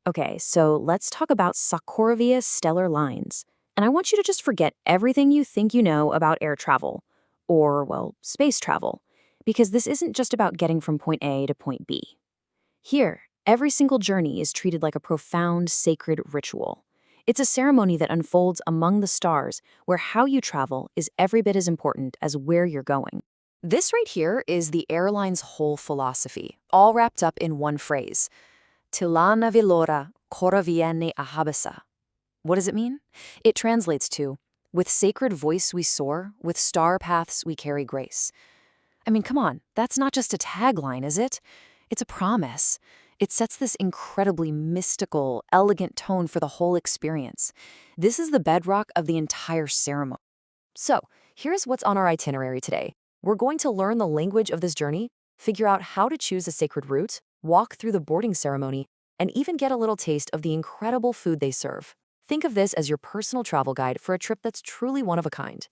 Okay, so let's talk about Sa-Qorravië Stellar Lines. And I want you to just forget everything you think you know about air travel, or, well, space travel, because this isn't just about getting from point A to point B. Here, every single journey is treated like a profound, sacred ritual. It's a ceremony that unfolds among the stars, where how you travel is every bit as important as where you're going. This right here is the airline's whole philosophy, all wrapped up in one phrase. Tilana vilora koraviene ahabasa. What does it mean? It translates to, with sacred voice we soar, with star paths we carry grace. I mean, come on, that's not just a tagline, is it? It's a promise. It sets this incredibly mystical, elegant tone for the whole experience. This is the bedrock of the entire ceremony. So, here's what's on our itinerary today. We're going to learn the language of this journey, figure out how to choose a sacred route, walk through the boarding ceremony, and even get a little taste of the incredible food they serve. Think of this as your personal travel guide for a trip that's truly one of a kind.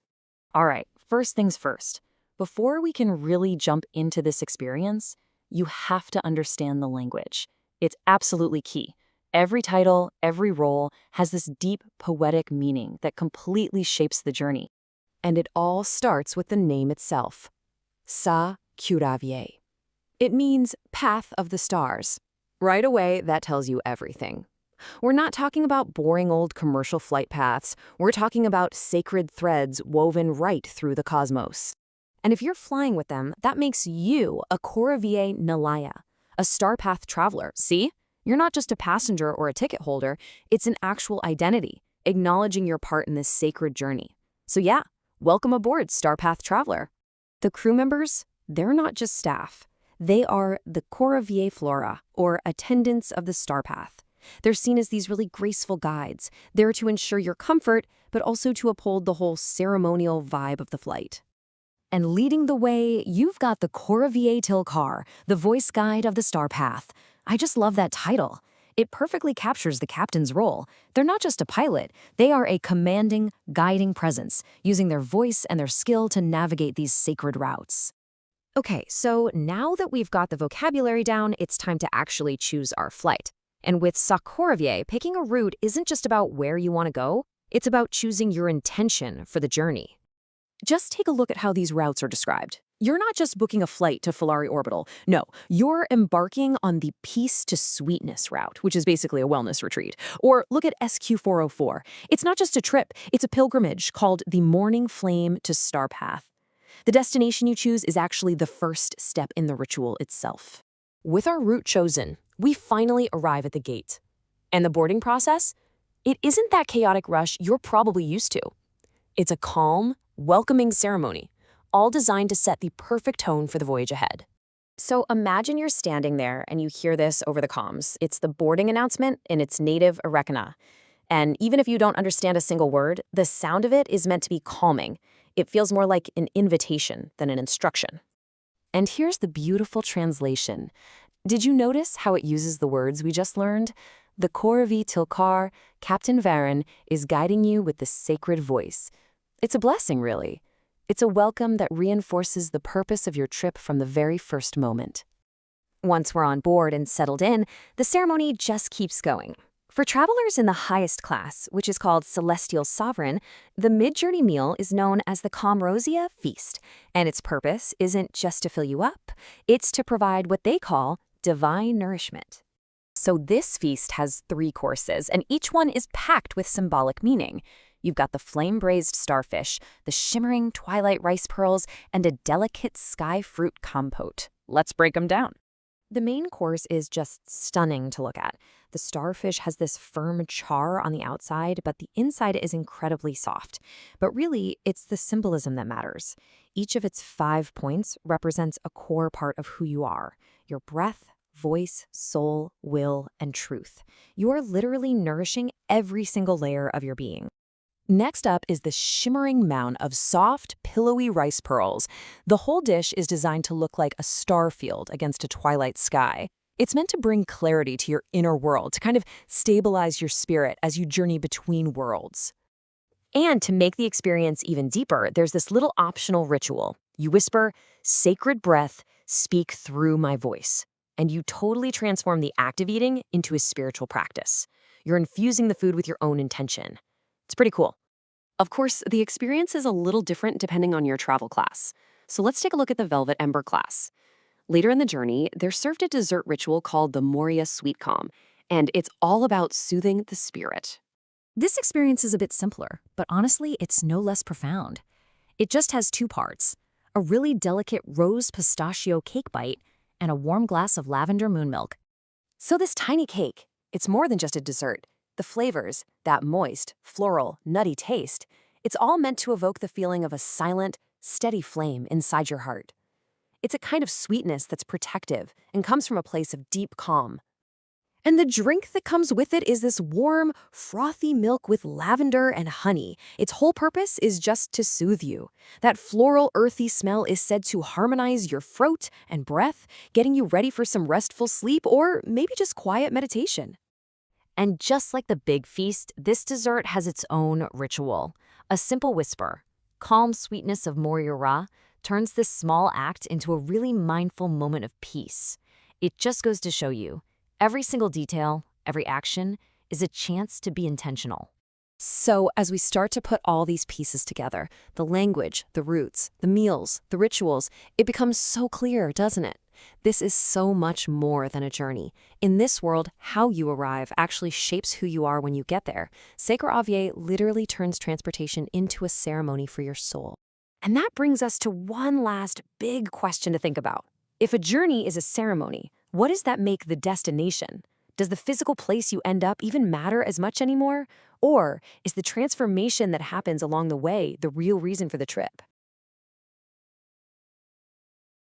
All right, first things first. Before we can really jump into this experience, you have to understand the language. It's absolutely key. Every title, every role has this deep poetic meaning that completely shapes the journey. And it all starts with the name itself, Sa-Qorravië. It means path of the stars. Right away, that tells you everything. We're not talking about boring old commercial flight paths. We're talking about sacred threads woven right through the cosmos. And if you're flying with them, that makes you a Qorravië Nalaya, a star path traveler. See? You're not just a passenger or a ticket holder. It's an actual identity, acknowledging your part in this sacred journey. So yeah, welcome aboard, Star Path Traveler. The crew members, they're not just staff. They are the Qorravië Flora, or attendants of the Star Path. They're seen as these really graceful guides, there to ensure your comfort, but also to uphold the whole ceremonial vibe of the flight. And leading the way, you've got the Qorravië Tilkar, the voice guide of the Star Path. I just love that title. It perfectly captures the captain's role. They're not just a pilot, they are a commanding, guiding presence, using their voice and their skill to navigate these sacred routes. Okay, so now that we've got the vocabulary down, it's time to actually choose our flight. And with Sa-Qorravië, picking a route isn't just about where you want to go, it's about choosing your intention for the journey. Just take a look at how these routes are described. You're not just booking a flight to Filari Orbital. No, you're embarking on the Peace to Sweetness route, which is basically a wellness retreat. Or look at SQ404. It's not just a trip, it's a pilgrimage called the Morning Flame to Star Path. The destination you choose is actually the first step in the ritual itself. With our route chosen, we finally arrive at the gate. And the boarding process? It isn't that chaotic rush you're probably used to. It's a calm, welcoming ceremony, all designed to set the perfect tone for the voyage ahead. So imagine you're standing there and you hear this over the comms. It's the boarding announcement in its native Arreqqana. And even if you don't understand a single word, the sound of it is meant to be calming. It feels more like an invitation than an instruction. And here's the beautiful translation. Did you notice how it uses the words we just learned? The Qorravië Tilkar, Captain Varen, is guiding you with the sacred voice. It's a blessing, really. It's a welcome that reinforces the purpose of your trip from the very first moment. Once we're on board and settled in, the ceremony just keeps going. For travelers in the highest class, which is called Celestial Sovereign, the mid-journey meal is known as the Qamrosëa Feast, and its purpose isn't just to fill you up, it's to provide what they call divine nourishment. So this feast has 3 courses, and each one is packed with symbolic meaning. You've got the flame-braised starfish, the shimmering twilight rice pearls, and a delicate sky fruit compote. Let's break them down. The main course is just stunning to look at. The starfish has this firm char on the outside, but the inside is incredibly soft. But really, it's the symbolism that matters. Each of its 5 points represents a core part of who you are: your breath, voice, soul, will, and truth. You are literally nourishing every single layer of your being. Next up is the shimmering mound of soft, pillowy rice pearls. The whole dish is designed to look like a star field against a twilight sky. It's meant to bring clarity to your inner world, to kind of stabilize your spirit as you journey between worlds. And to make the experience even deeper, there's this little optional ritual. You whisper, "Sacred breath, speak through my voice." and you totally transform the act of eating into a spiritual practice. You're infusing the food with your own intention. It's pretty cool. Of course, the experience is a little different depending on your travel class. So let's take a look at the Velvet Ember class. Later in the journey, they're served a dessert ritual called the Moria Sweet Calm, and it's all about soothing the spirit. This experience is a bit simpler, but honestly, it's no less profound. It just has two parts: a really delicate rose pistachio cake bite and a warm glass of lavender moon milk. So this tiny cake, it's more than just a dessert. The flavors, that moist, floral, nutty taste, it's all meant to evoke the feeling of a silent, steady flame inside your heart. It's a kind of sweetness that's protective and comes from a place of deep calm. And the drink that comes with it is this warm, frothy milk with lavender and honey. Its whole purpose is just to soothe you. That floral, earthy smell is said to harmonize your throat and breath, getting you ready for some restful sleep or maybe just quiet meditation. And just like the big feast, this dessert has its own ritual. A simple whisper, calm sweetness of Moria, turns this small act into a really mindful moment of peace. It just goes to show you, every single detail, every action, is a chance to be intentional. So as we start to put all these pieces together, the language, the roots, the meals, the rituals, it becomes so clear, doesn't it? This is so much more than a journey. In this world, how you arrive actually shapes who you are when you get there. Sa-Qorravië literally turns transportation into a ceremony for your soul. And that brings us to one last big question to think about. If a journey is a ceremony, what does that make the destination? Does the physical place you end up even matter as much anymore? Or is the transformation that happens along the way the real reason for the trip?